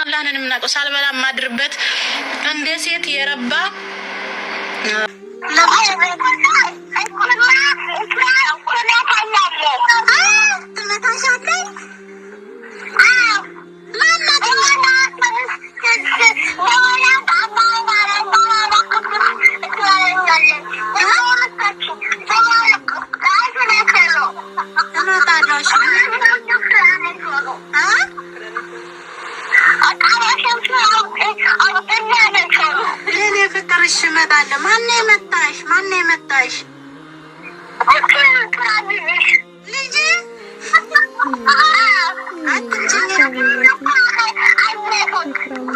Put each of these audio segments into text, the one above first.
አላህንን የምናውቀው ሳልበላ ማድርበት እንደ ሴት የረባ ማነው የመታሽ? ልጅ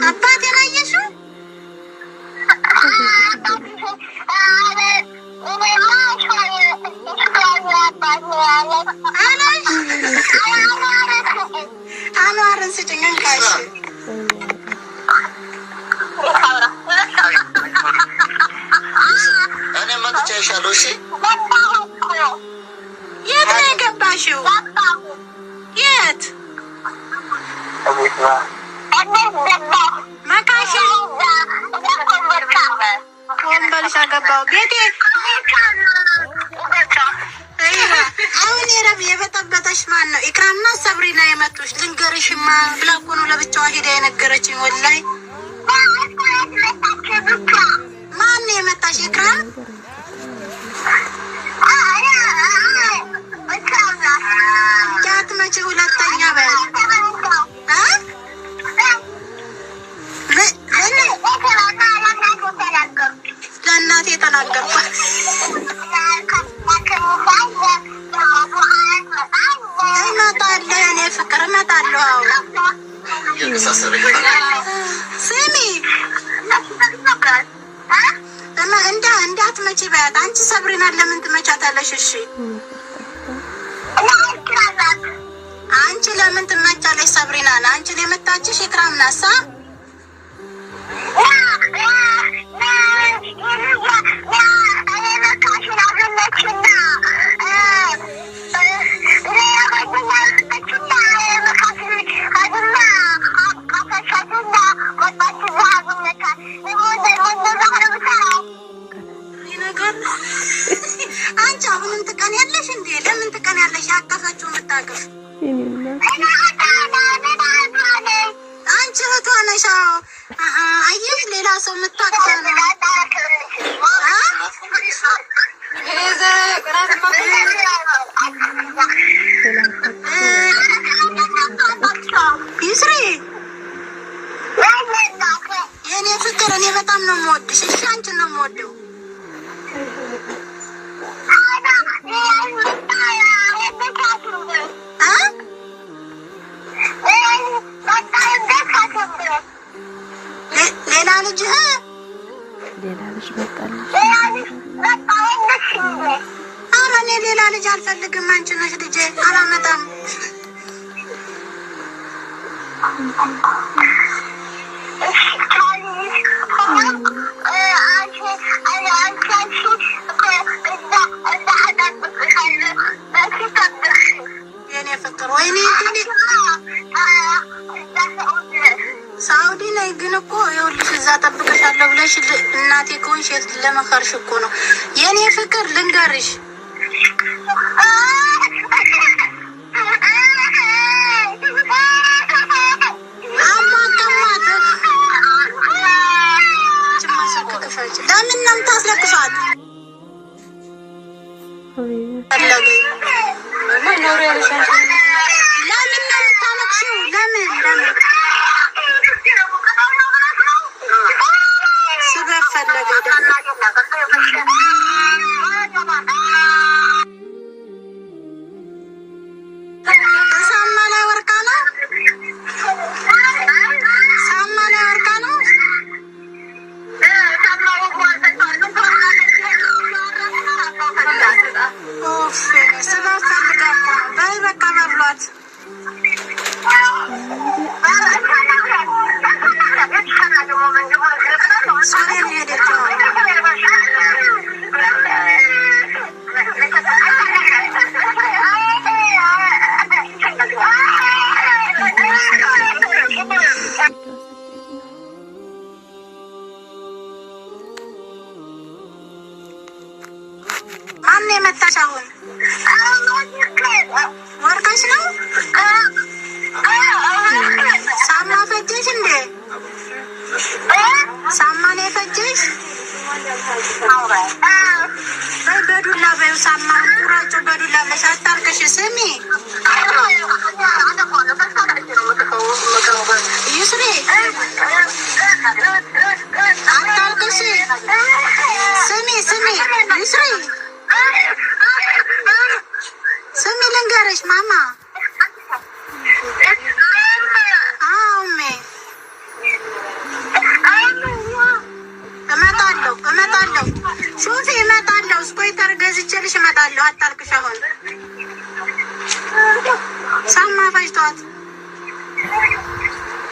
አባቴን አየሽው? አኗርን ስጭኝ እንካሽ እሺ የት ነው የገባሽው? የት መካሽ ወንበልሻ ገባው ቤቴ። አሁን የበጠበጠሽ ማን ነው? ኢክራምና ሰብሪና የመጡሽ ልንገርሽማ ብላ እኮ ነው ለብቻዋ ሄዳ የነገረችኝ። ወላሂ ማን ነው የመጣሽ? ኢክራም መቼ ሁለተኛ በል ለእናቴ ተናገርኳት። እመጣለሁ እኔ ፍቅር እመጣለሁ። ስሚ እንዳትመጪ በያት። አንቺ ሰብሪናን ለምን ትመቻታለሽ? እሺ አንቺ ለምን ትመቻለሽ? ሰብሪናን አንቺን የመታችሽ ኢክራም ናሳ። አንቺ አሁንም ትቀንያለሽ እንዴ? ለምን ትቀንያለሽ? ያቀፈችውን ብታቅፍ አንቺ እህቷ ነሽ። አየሽ ሌላ ሰው የምታቅፈ ነው። ይስሪ የእኔ ፍቅር እኔ በጣም ነው የምወድሽ። እሺ አንቺን ነው የምወደው። ሌላ ልጅ መጣልሽ? ኧረ እኔ ሌላ ልጅ አልፈልግም። አንቺ ነሽ ልጄ። አላመጣም። የኔ ፍቅር ወይኔ ሳውዲ ላይ ግን እኮ ይኸውልሽ እዛ ጠብቀሻለሁ ብለሽ እናቴ ከሆንሽ ለመከርሽ እኮ ነው የኔ ፍቅር። ልንገርሽ ለምን ነው የምታስለቅሷት? ለምን ነው የምታለቅሺው? ለምን ስበብ ፈለገ ሳማ ላይ ወርቃ ነው። ሳማ ላይ ወርቃ ነው። ስበብ ፈልጋ እኮ ነው። በይ በቃ በብሏት ሶሪያ ሄደች። የመጣሽ አሁን? ወርቀሽ ነው? ሳማ ፈጀሽ እንዴ? ሳማ ነው የፈጀሽ? በዱላ በይው፣ ሳማውን ቁራጩ በዱላ ብለሽ አታልቅሽ። ስሚ ይስሪ፣ አታልቅሽ። ስሚ ይስሪ፣ ስሚ ልንገርሽ ማማ። እመጣለሁ ሹፊ፣ እመጣለሁ። ስኮይተር ገዝቼልሽ እመጣለሁ። አታልቅሽ። አሁን ሳማ ፈጅቷት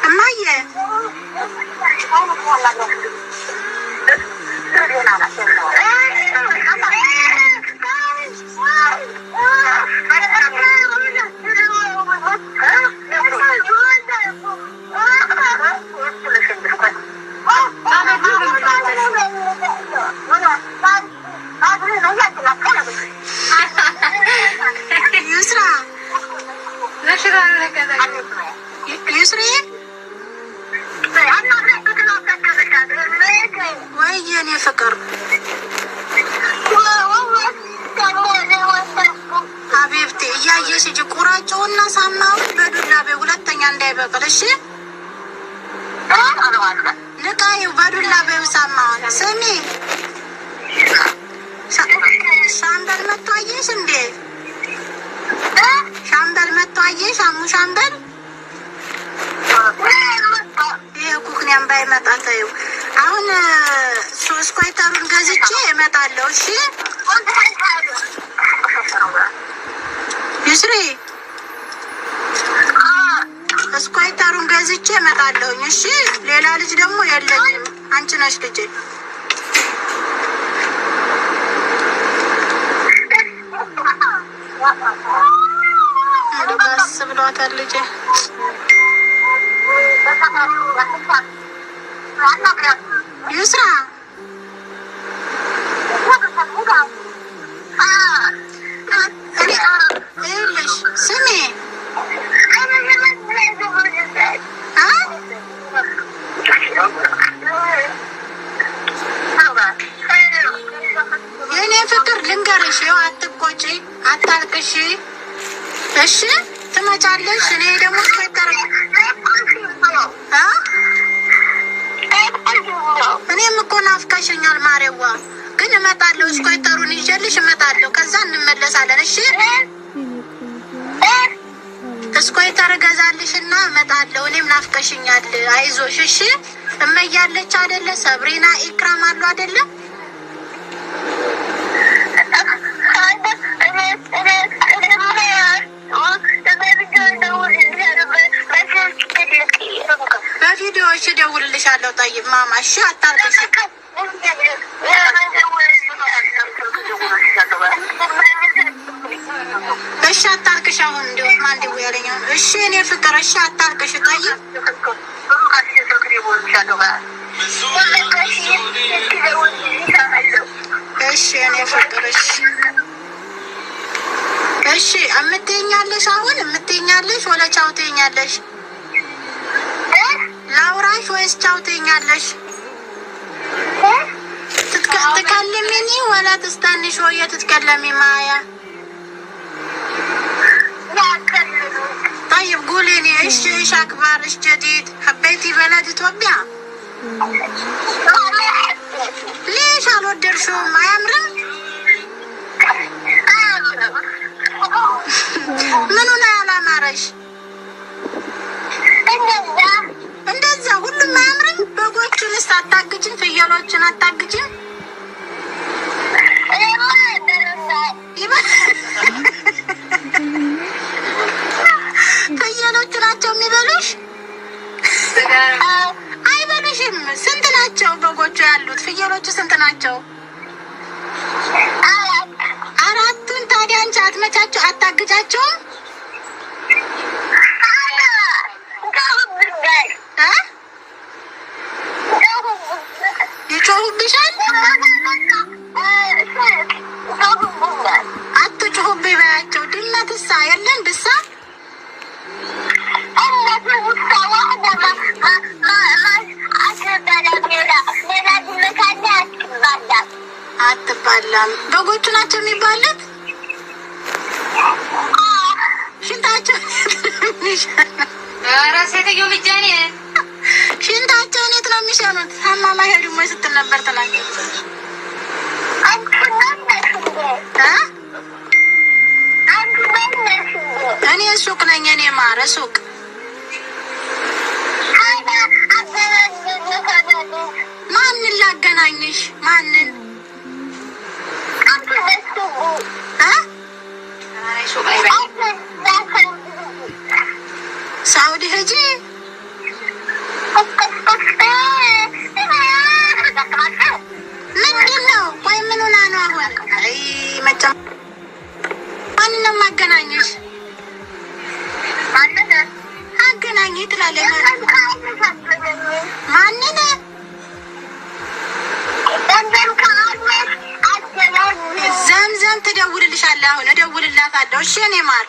እማዬ ይስሪ ወይ የኔ ፍቅር ሀቢብቴ እያየሽ እጅ ቁራጭውና ሳማውን በዱላ በሁለተኛ እንዳይበቅል እሺ። ንቃይው በዱላ በይው ሳማውን። ስሚ ሻምበል መጥቶ አየሽ እንዴ? ሻምበል መጥቶ አየሽ? አሙ ሻምበል ይሄ ኩክኒያም ባይመጣ ተይው። አሁን ሶስት ኮይተሩን ገዝቼ እመጣለሁ። እሺ ይስሪ፣ ስኮይተሩን ገዝቼ እመጣለሁኝ። እሺ ሌላ ልጅ ደግሞ የለኝም፣ አንቺ ነሽ ልጄ። ደስ ብሏታል ልጄ። ይስራ ይኸውልሽ፣ ስሚ የኔ ፍቅር ልንገርሽ፣ ይኸው አትቆጪ፣ አታልቅሽ እሺ። ትመጫለሽ። እኔ ደግሞ እኔም እኮ ናፍቀሽኛል ማሬዋ፣ ግን እመጣለሁ። ስኮይተሩን ይዤልሽ እመጣለሁ። ከዛ እንመለሳለን። እሺ ስኮይተር እገዛልሽና እመጣለሁ። እኔም ናፍቀሽኛል። አይዞሽ እሺ። እመያለች አይደለ? ሰብሪና ኢክራም አሉ አይደለ? በቪዲዮ እሺ፣ እደውልልሻለሁ። ጠይብ ማማ እሺ፣ አታልቅሽ እሺ፣ አታልቅሽ። አሁን እንዲሁ ማን እንዲሁ ያለኝ እሺ፣ እኔ ፍቅር እሺ፣ አታልቅሽ። ጠይብ እሺ፣ እኔ ፍቅር እሺ፣ እሺ። እምትይኛለሽ አሁን እምትይኛለሽ ወለ ቻው ትይኛለሽ? ላውራሽ ወይስ ቻው ትይኛለሽ? ትከልሚኒ ወላ ትስተንሽ ወይ ትትከለሚ ማያ? طيب قولي لي ايش اخبار ايش جديد؟ حبيتي بلد ኢትዮጵያ? ليش አልወደድሽውም? አያምርም? ምኑ ነው ያላማረሽ? እንደዛ ሁሉም አያምርም? በጎቹንስ አታግጅም? ፍየሎችን አታግጅም? ፍየሎቹ ናቸው የሚበሉሽ? አይበሉሽም። ስንት ናቸው በጎቹ ያሉት? ፍየሎቹ ስንት ናቸው? አራቱን። ታዲያ አንቺ አትመቻቸው? አታግጃቸውም? ይጮሁብሻል? የለም በጎቹ ናቸው የሚባሉት። ሽንታቸው ሴትዮ ብቻኔ ሽንታቸውን የት ነው የሚሸኑት? ሀማማ ሄዱ ሞ ስትል ነበር ትናንት። እኔ ሱቅ ነኝ። እኔ ማረ ሱቅ ማንን ላገናኝሽ? ማንን ሳውዲ ሂጂ። ምንድን ነው? ቆይ ምን ሆና ነው አሁን? አይ መቼም ማንን ነው የማገናኝሽ? አገናኝ ትላለች። ማንን? ዘምዘም ትደውልልሻለሁ። አሁን እደውልላታለሁ። እሺ እኔ ማር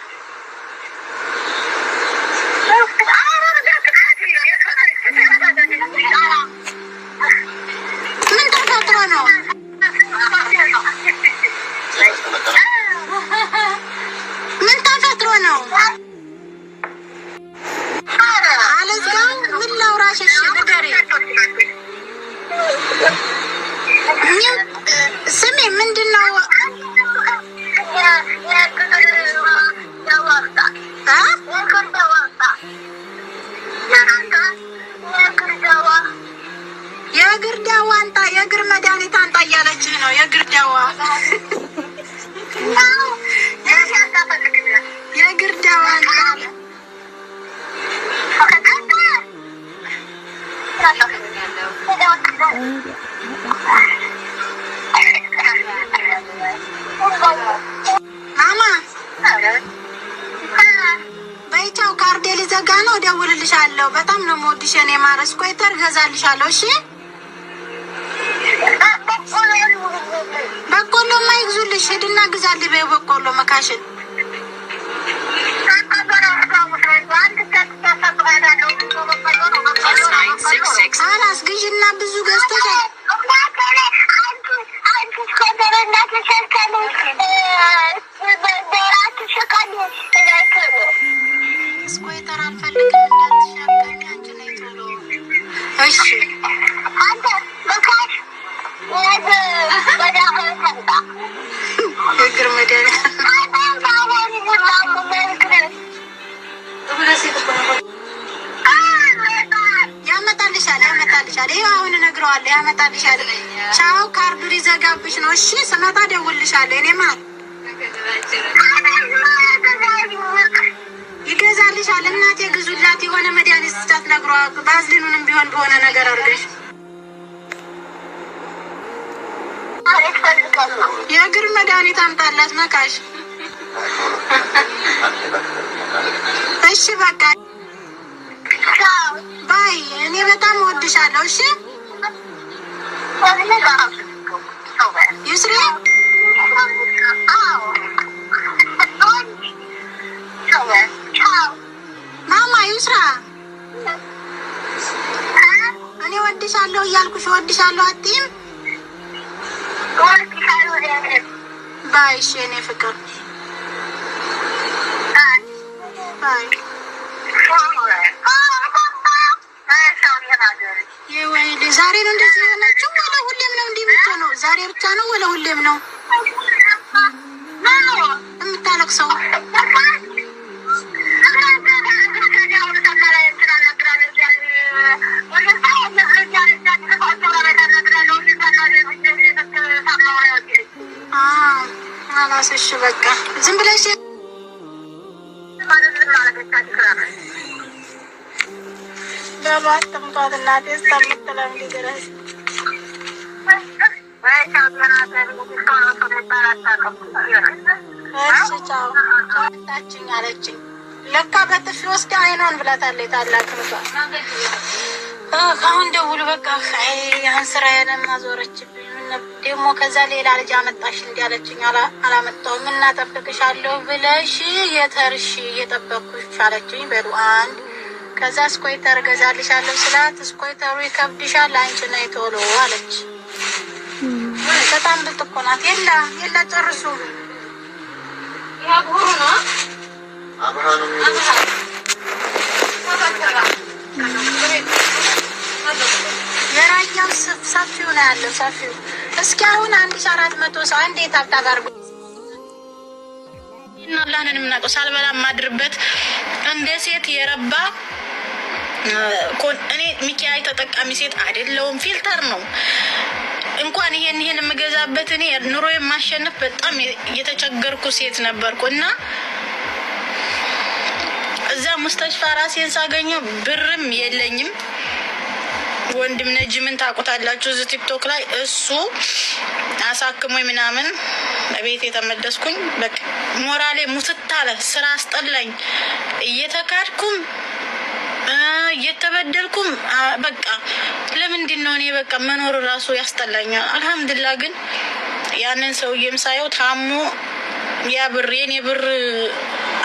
ምን ተፈጥሮ ነው? ምን ተፈጥሮ ነው? አለዝጋው ምን ላውራሽ? እሺ ንገሪኝ። ስሚ ምንድን ነው? የእግር ዳዋ አንጣ፣ የእግር መድኃኒት አንጣ እያለችህ ነው። የእግር ዳዋ የእግር ዳዋ አንጣ። ማማ በይቻው ካርዴ ሊዘጋ ነው። እደውልልሻለሁ። በጣም ነው የምወድሽ የኔ ማር። ስኮይተር እገዛልሻለሁ። እሺ በቆሎ ማይግዙልሽ ሂድና ግዛልኝ በይው። በቆሎ መካሽን አላስ ግዢና ብዙ ገዝተሽ ስኮይተር አልፈልግም እንዳትሻገኝ አንቺ ነይ ቶሎ። እሺ እግር መድኃኒት ያመጣልሻል። ይኸው አሁን እነግረዋለሁ። ያመጣልሻል። ቻው ካርዱ ሊዘጋብሽ ነው። እሺ ስመጣ እደውልልሻለሁ። እኔ ማለት ይገዛልሻል። እናቴ ግዙላት የሆነ መድኃኒት ስታት ነግሯ ባዝሊኑንም ቢሆን በሆነ ነገር አድርገሽ የእግር መድኃኒት አምጣላት መካሽ። እሺ በቃ ባይ። እኔ በጣም እወድሻለሁ። እሺ ይስሪ ማማ ይስራ። እኔ እወድሻለሁ እያልኩሽ እወድሻለሁ አትይም? ባይ። እሺ የኔ ፍቅር ባይ። የወይኔ ዛሬ ነው እንደዚህ የሆነችው? ወለ ሁሌም ነው እንዲህ የምትሆነው? ዛሬ ብቻ ነው ወለ ሁሌም ነው የምታለቅሰው? አላስሽ በቃ ዝም ብለሽ ገባት ተምቷት እናቴ እስከምትለምድ ድረስ። እሺ ቻው ታችኝ አለችኝ። ለካ በጥፊ ወስዳ አይኗን ብላታለች። ታላቅ ልጇ አሁን ደውል በቃ ያን ስራ ያለማ ዞረችብኝ። ደግሞ ከዛ ሌላ ልጅ አመጣሽ እንዲህ አለችኝ። አላመጣሁም። እናጠብቅሻለሁ ብለሽ የተርሽ እየጠበቅኩሽ አለችኝ። በሉ አንድ ከዛ ስኮይተር ገዛልሻለሁ ስላት ስኮይተሩ ይከብድሻል አንቺ ነይ ቶሎ አለች። በጣም ብልጥ እኮ ናት። የላ ጨርሱ። የራያም ሰፊው ነው ያለው ሰፊው። እስኪ አሁን 1400 ሰው አንዴ ታጣጋርጉ እና አላህን የምናውቀው ሳልበላ ማድርበት እንደ ሴት የረባ እኔ ሚኪያይ ተጠቃሚ ሴት አይደለሁም። ፊልተር ነው እንኳን ይሄን የምገዛበት እኔ ኑሮ የማሸነፍ በጣም የተቸገርኩ ሴት ነበርኩ እና እዛ ሙስተሽፋ ራሴን ሳገኘው ብርም የለኝም። ወንድም ነጅምን ታውቁታላችሁ እዚህ ቲክቶክ ላይ እሱ አሳክሞኝ ምናምን ቤት የተመለስኩኝ በቃ ሞራሌ ሙትት አለ። ስራ አስጠላኝ። እየተካድኩም እየተበደልኩም በቃ ለምንድን ነው እኔ በቃ መኖር ራሱ ያስጠላኛል። አልሐምዱሊላህ ግን ያንን ሰውዬም ሳየው ታሞ ያ ብር የኔ ብር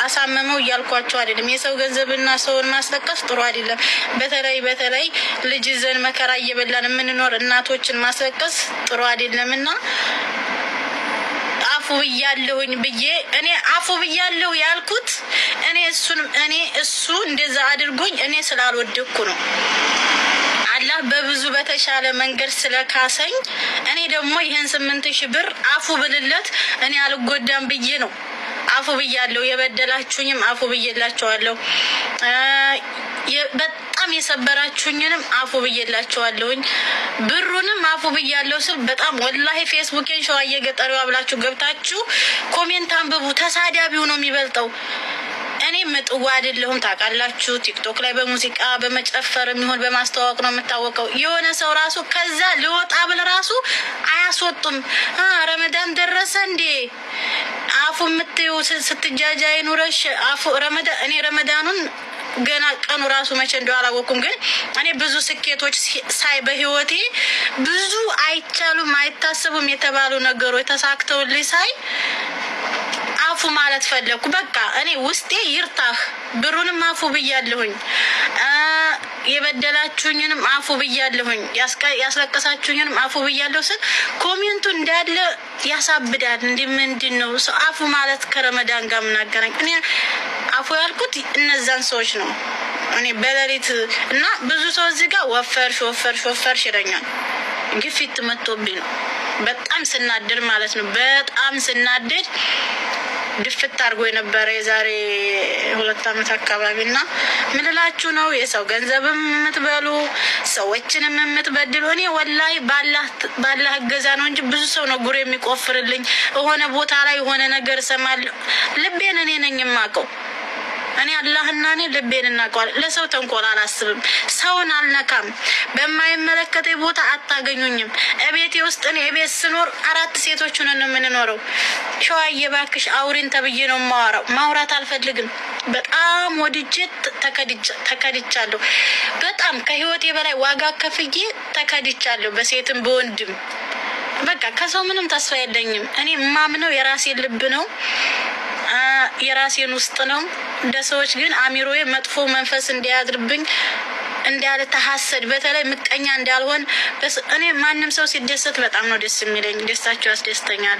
አሳመመው እያልኳቸው አይደለም። የሰው ገንዘብና ሰውን ማስለቀስ ጥሩ አይደለም። በተለይ ልጅ ዘን መከራ እየበላን የምንኖር እናቶችን ማስለቀስ ጥሩ አይደለምና አፉ ብያለሁኝ ብዬ እኔ አፉ ብያለሁ ያልኩት እኔ እሱ እንደዛ አድርጎኝ እኔ ስላልወደኩ ነው። አላህ በብዙ በተሻለ መንገድ ስለካሰኝ እኔ ደግሞ ይሄን 8000 ብር አፉ ብልለት እኔ አልጎዳም ብዬ ነው አፉ ብያለሁ። የበደላችሁኝም አፉ ብዬላችኋለሁ። በጣም የሰበራችሁኝንም አፉ ብዬላችኋለሁኝ። ብሩንም አፉ ብያለሁ ስል በጣም ወላሂ ፌስቡኬን ሸዋዬ ገጠሪዋ ብላችሁ ገብታችሁ ኮሜንት አንብቡ። ተሳዳቢው ነው የሚበልጠው። እኔ ምጥዋ አይደለሁም ታውቃላችሁ። ቲክቶክ ላይ በሙዚቃ በመጨፈር የሚሆን በማስተዋወቅ ነው የምታወቀው። የሆነ ሰው ራሱ ከዛ ልወጣ ብል ራሱ አያስወጡም። ረመዳን ደረሰ እንዴ አፉ የምትዩ ስትጃጃይ ኑረሽ አፉ ረመዳን እኔ ረመዳኑን ገና ቀኑ ራሱ መቼ እንደው አላወኩም። ግን እኔ ብዙ ስኬቶች ሳይ በህይወቴ ብዙ አይቻሉም አይታሰቡም የተባሉ ነገሮች ተሳክተውልኝ ሳይ አፉ ማለት ፈለኩ። በቃ እኔ ውስጤ ይርታህ። ብሩንም አፉ ብያለሁኝ፣ የበደላችሁኝንም አፉ ብያለሁኝ፣ ያስለቀሳችሁኝንም አፉ ብያለሁ ስል ኮሜንቱ እንዳለ ያሳብዳል። ምንድን ነው ሰው አፉ ማለት ከረመዳን ጋር ምናገናኝ? እኔ አፉ ያልኩት እነዛን ሰዎች ነው። እኔ በሌሊት እና ብዙ ሰው እዚህ ጋር ወፈርሽ ይለኛል። ግፊት መጥቶብኝ ነው በጣም ስናደድ ማለት ነው። በጣም ስናደድ ድፍት አድርጎ የነበረ የዛሬ 2 ዓመት አካባቢና ምንላችሁ ነው የሰው ገንዘብም የምትበሉ ሰዎችንም የምትበድሉ እኔ ወላሂ ባላህ እገዛ ነው እንጂ ብዙ ሰው ነው ጉር የሚቆፍርልኝ። የሆነ ቦታ ላይ የሆነ ነገር እሰማለሁ። ልቤን እኔ ነኝ የማውቀው። እኔ አላህና እኔ ልቤን እናውቀዋለን። ለሰው ተንኮል አላስብም። ሰውን አልነካም። በማይመለከተኝ ቦታ አታገኙኝም። እቤቴ ውስጥ እኔ እቤት ስኖር 4 ሴቶች ሆነን ነው የምንኖረው። ሸዋዬ እባክሽ አውሪን ተብዬ ነው የማወራው። ማውራት አልፈልግም። በጣም ወድጄ ተከድቻለሁ። በጣም ከህይወቴ በላይ ዋጋ ከፍዬ ተከድቻለሁ። በሴትም በወንድም በቃ ከሰው ምንም ተስፋ የለኝም። እኔ ማምነው የራሴን ልብ ነው የራሴን ውስጥ ነው። እንደ ሰዎች ግን አሚሮዬ መጥፎ መንፈስ እንዲያድርብኝ እንዳልተሐሰድ በተለይ ምቀኛ እንዳልሆን እኔ ማንም ሰው ሲደሰት በጣም ነው ደስ የሚለኝ። ደስታቸው ያስደስተኛል።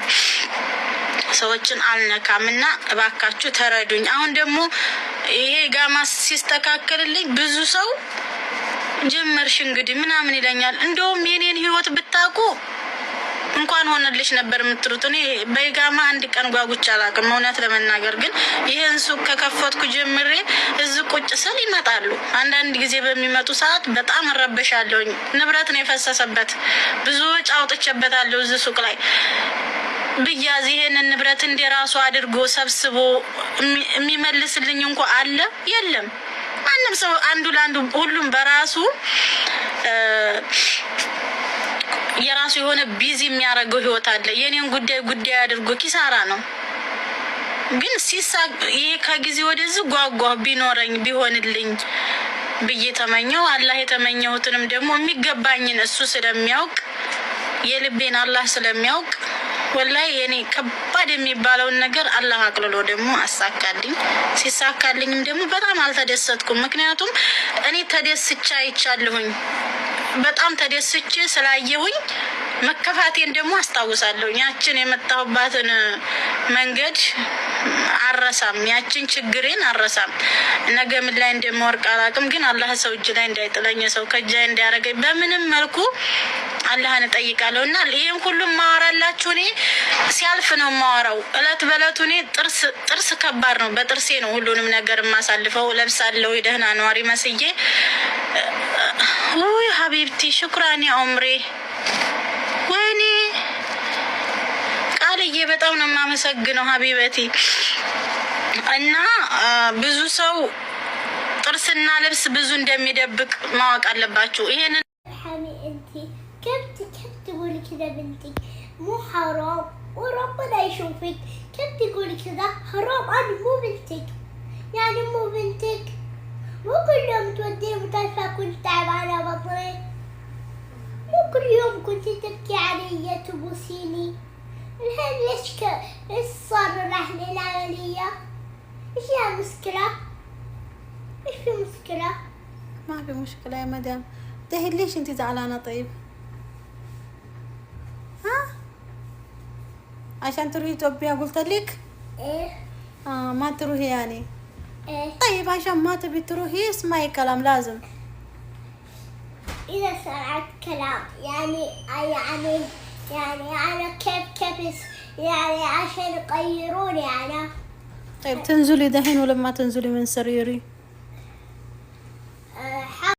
ሰዎችን አልነካምና እባካችሁ ተረዱኝ። አሁን ደግሞ ይሄ ጋማ ሲስተካከልልኝ ብዙ ሰው ጀመርሽ እንግዲህ ምናምን ይለኛል። እንደውም የኔን ህይወት ብታውቁ እንኳን ሆነልሽ ነበር የምትሉት። እኔ በይጋማ 1 ቀን ጓጉቻ አላውቅም እውነት ለመናገር። ግን ይሄን ሱቅ ከከፈትኩ ጀምሬ እዚህ ቁጭ ስል ይመጣሉ። አንዳንድ ጊዜ በሚመጡ ሰዓት በጣም እረበሻለሁኝ። ንብረት ነው የፈሰሰበት፣ ብዙ ወጪ አውጥቼበታለሁ እዚህ ሱቅ ላይ ብያዝ ይሄንን ንብረት እንደራሱ አድርጎ ሰብስቦ የሚመልስልኝ እንኳን አለ የለም። ማንም ሰው አንዱ ለአንዱ ሁሉም በራሱ የራሱ የሆነ ቢዚ የሚያደርገው ህይወት አለ። የኔን ጉዳይ አድርጎ ኪሳራ ነው። ግን ይሄ ከጊዜ ወደዚህ ጓጓ ቢኖረኝ ቢሆንልኝ ብዬ ተመኘው። አላህ የተመኘሁትንም ደግሞ የሚገባኝን እሱ ስለሚያውቅ የልቤን አላህ ስለሚያውቅ ወላሂ የኔ ከባድ የሚባለውን ነገር አላህ አቅልሎ ደግሞ አሳካልኝ። ሲሳካልኝም ደግሞ በጣም አልተደሰትኩም። ምክንያቱም እኔ ተደስቻ አይቻለሁኝ። በጣም ተደስቼ ስላየሁኝ መከፋቴን ደግሞ አስታውሳለሁ። ያችን የመጣሁባትን መንገድ አረሳም፣ ያችን ችግሬን አረሳም። ነገ ምን ላይ እንደምወርቅ አላውቅም፣ ግን አላህ ሰው እጅ ላይ እንዳይጥለኝ፣ ሰው ከእጅ ላይ እንዳያረገኝ በምንም መልኩ አላህን እጠይቃለሁ። እና ይሄን ሁሉ ማወራላችሁ እኔ ሲያልፍ ነው ማወራው። እለት በእለቱ እኔ ጥርስ ከባድ ነው። በጥርሴ ነው ሁሉንም ነገር የማሳልፈው። ለብሳለሁ የደህና ነዋሪ መስዬ። ውይ ሀቢብቲ ሽኩራኒ ዑምሬ፣ ወይኔ ቃልዬ በጣም ነው የማመሰግነው ሀቢበቲ። እና ብዙ ሰው ጥርስና ልብስ ብዙ እንደሚደብቅ ማወቅ አለባችሁ። ይሄንን كيف تقولي كذا بنتي؟ مو حرام وربنا يشوفك. كيف تقولي كذا؟ حرام، أنا مو بنتك. يعني مو بنتك. مو كل يوم توديني مستشفى كنت تعبانة بطني. مو كل يوم كنت تبكي علي تبوسيني. الحين ليش صار رحلة العملية؟ إيش هي المشكلة؟ إيش في مشكلة؟ ما في مشكلة يا مدام. تهي ليش انت زعلانة طيب؟ ها؟ عشان تروحي إثيوبيا قلت لك؟ إيه. ما تروحي يعني؟ إيه. طيب عشان ما تبي تروحي اسمعي كلام لازم. إذا سمعت كلام يعني أنا كيف يعني عشان يغيروني أنا. طيب تنزلي دحين ولما تنزلي من سريري؟